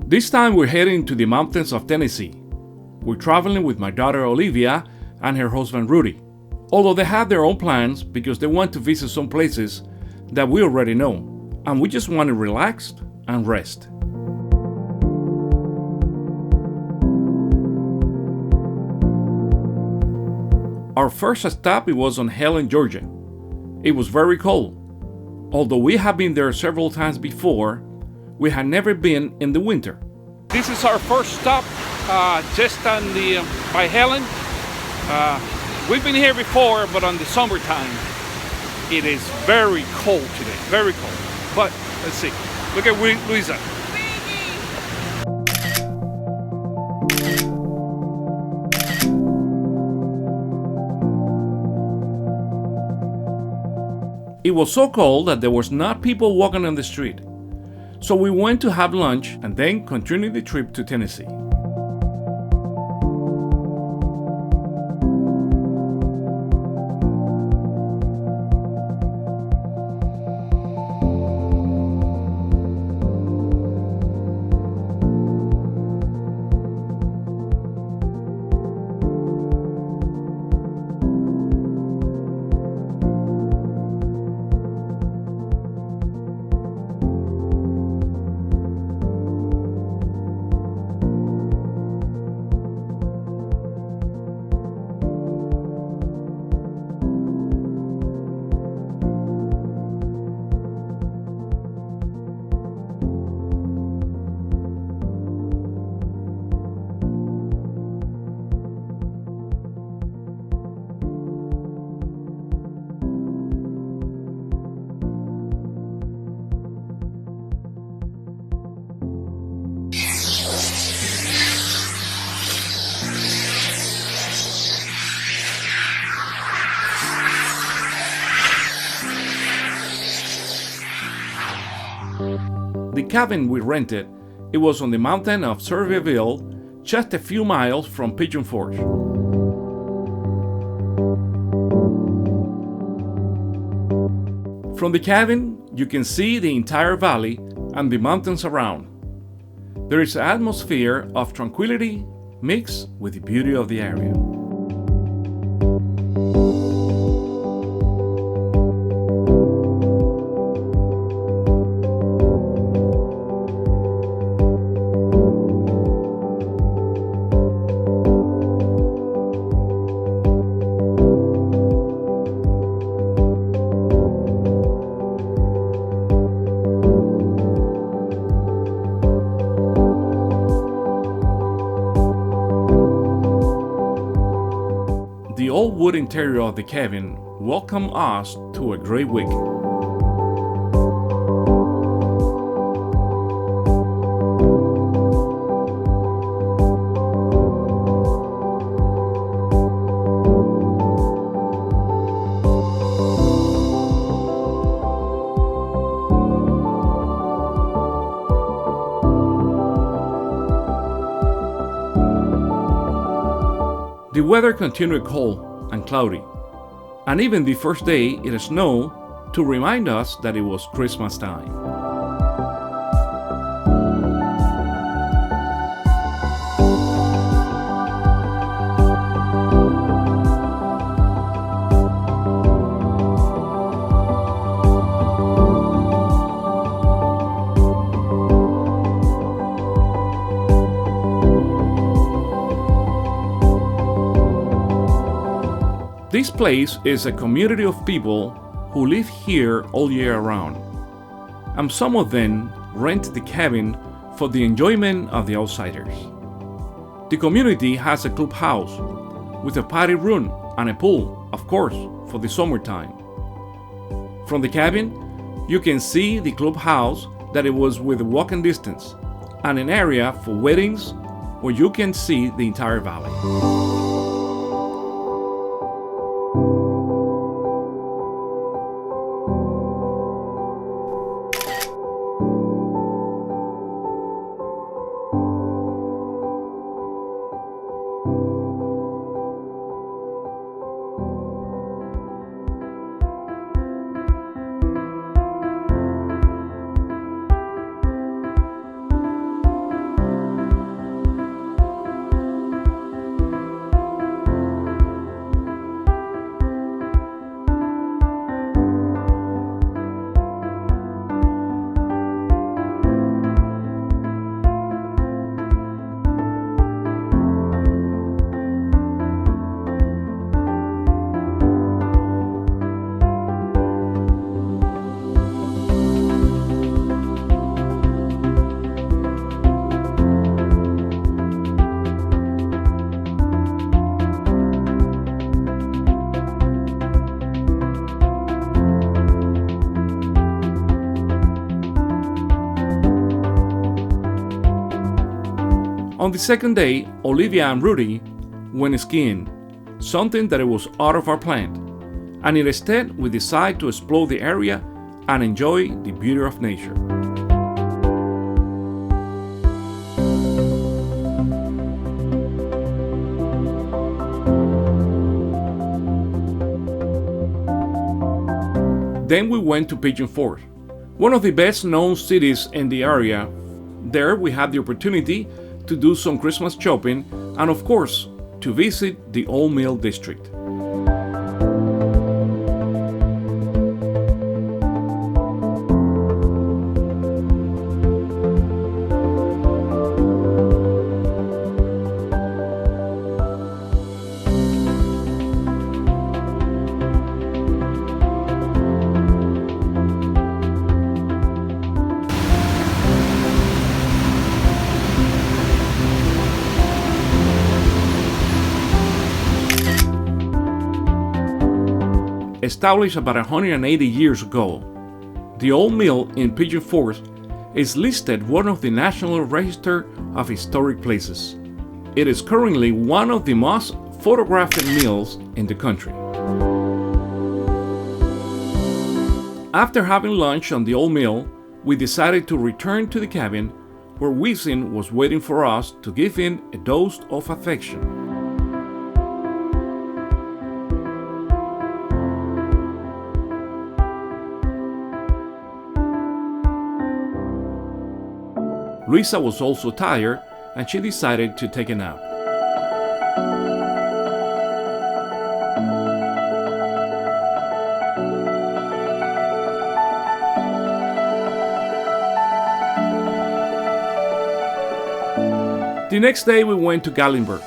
This time we're heading to the mountains of Tennessee. We're traveling with my daughter Olivia and her husband Rudy, although they have their own plans because they want to visit some places that we already know, and we just want to relax and rest. Our first stop was on Helen, Georgia. It was very cold. Although we have been there several times before, we had never been in the winter. This is our first stop, just on the by Helen. We've been here before, but on the summertime, it is very cold today, very cold. But let's see. Look at Luisa. It was so cold that there was not people walking on the street. So we went to have lunch and then continued the trip to Tennessee. The cabin we rented, it was on the mountain of Sevierville, just a few miles from Pigeon Forge. From the cabin, you can see the entire valley and the mountains around. There is an atmosphere of tranquility mixed with the beauty of the area. The old wood interior of the cabin welcomed us to a great week. The weather continued cold and cloudy, and even the first day it snowed to remind us that it was Christmas time. This place is a community of people who live here all year round, and some of them rent the cabin for the enjoyment of the outsiders. The community has a clubhouse with a party room and a pool, of course, for the summertime. From the cabin, you can see the clubhouse that it was within walking distance, and an area for weddings where you can see the entire valley. On the second day, Olivia and Rudy went skiing, something that was out of our plan, and instead we decided to explore the area and enjoy the beauty of nature. Then we went to Pigeon Forge, one of the best known cities in the area. There we had the opportunity to do some Christmas shopping and of course to visit the Old Mill District. Established about 180 years ago, the Old Mill in Pigeon Forge is listed one of the National Register of Historic Places. It is currently one of the most photographed mills in the country. After having lunch on the Old Mill, we decided to return to the cabin where Wisin was waiting for us to give him a dose of affection. Luisa was also tired and she decided to take a nap. The next day we went to Gatlinburg,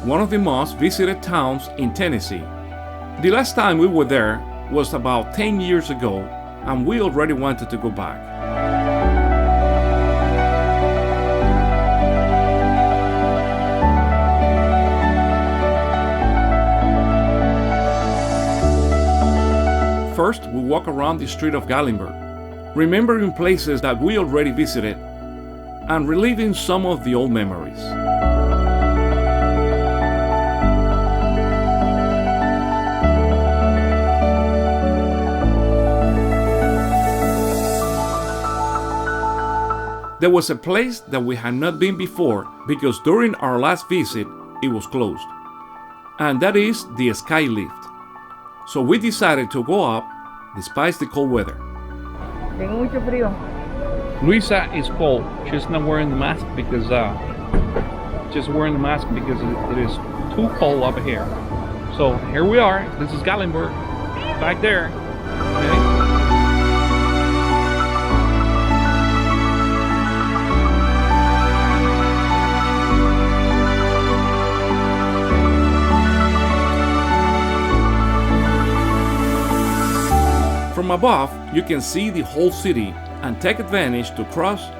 one of the most visited towns in Tennessee. The last time we were there was about 10 years ago and we already wanted to go back. First, we walk around the street of Gatlinburg, remembering places that we already visited and reliving some of the old memories. There was a place that we had not been before because during our last visit it was closed, and that is the Sky Lift. So we decided to go up despite the cold weather. Tengo mucho frío. Luisa is cold. She's not wearing the mask because it is too cold up here. So here we are. This is Gatlinburg, back there. Okay. From above, you can see the whole city and take advantage to cross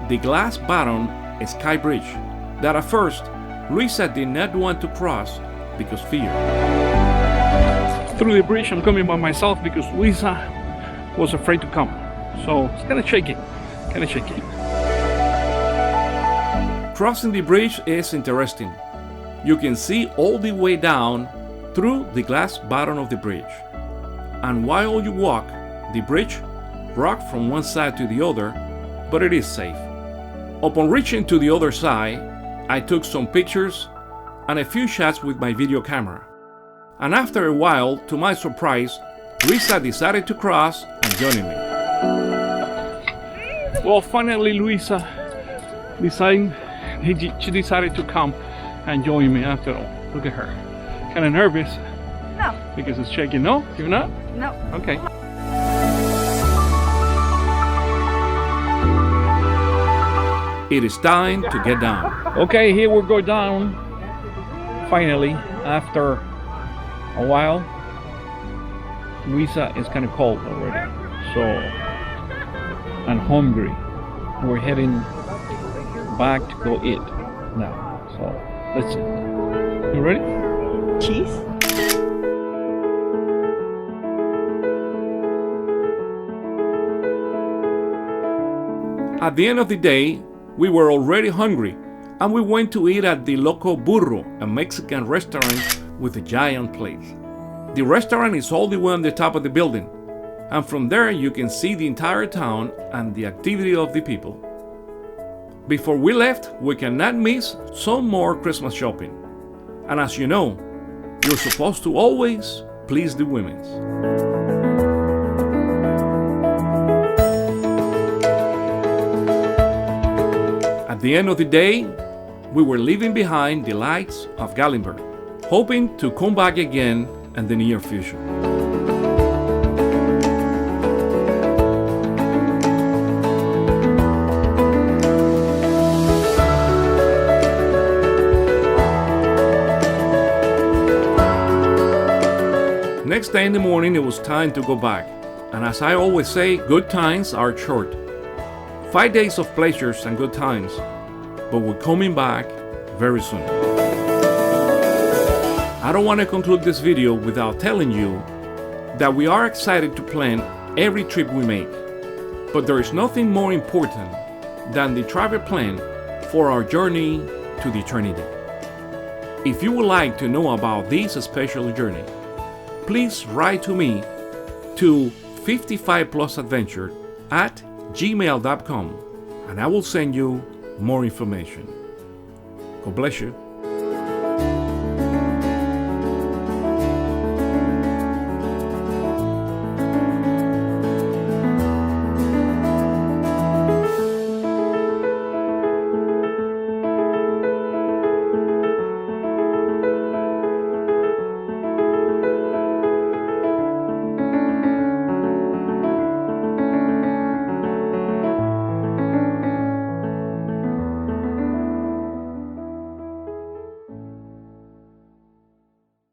the glass bottom Sky Bridge that at first Luisa did not want to cross because fear. Through the bridge, I'm coming by myself because Luisa was afraid to come. So it's kind of shaky. Crossing the bridge is interesting. You can see all the way down through the glass bottom of the bridge. And while you walk, the bridge rocks from one side to the other, but it is safe. Upon reaching to the other side, I took some pictures and a few shots with my video camera. And after a while, to my surprise, Luisa decided to cross and join me. Well, finally Luisa she decided to come and join me after all. Look at her. Kind of nervous. No. Because it's shaking. No? You're not? No. Okay. It is time to get down. Okay, here we go down. Finally, after a while. Luisa is kind of cold already. So, and hungry. We're heading back to go eat now. So, let's eat. You ready? Cheese? At the end of the day, we were already hungry and we went to eat at the Loco Burro, a Mexican restaurant with a giant plate. The restaurant is all the way on the top of the building, and from there you can see the entire town and the activity of the people. Before we left, we cannot miss some more Christmas shopping. And as you know, you're supposed to always please the women. At the end of the day, we were leaving behind the lights of Gatlinburg, hoping to come back again in the near future. Next day in the morning, it was time to go back. And as I always say, good times are short. 5 days of pleasures and good times, but we're coming back very soon. I don't want to conclude this video without telling you that we are excited to plan every trip we make, but there is nothing more important than the travel plan for our journey to the eternity. If you would like to know about this special journey, please write to me to 55plusadventure@gmail.com and I will send you more information. God bless you.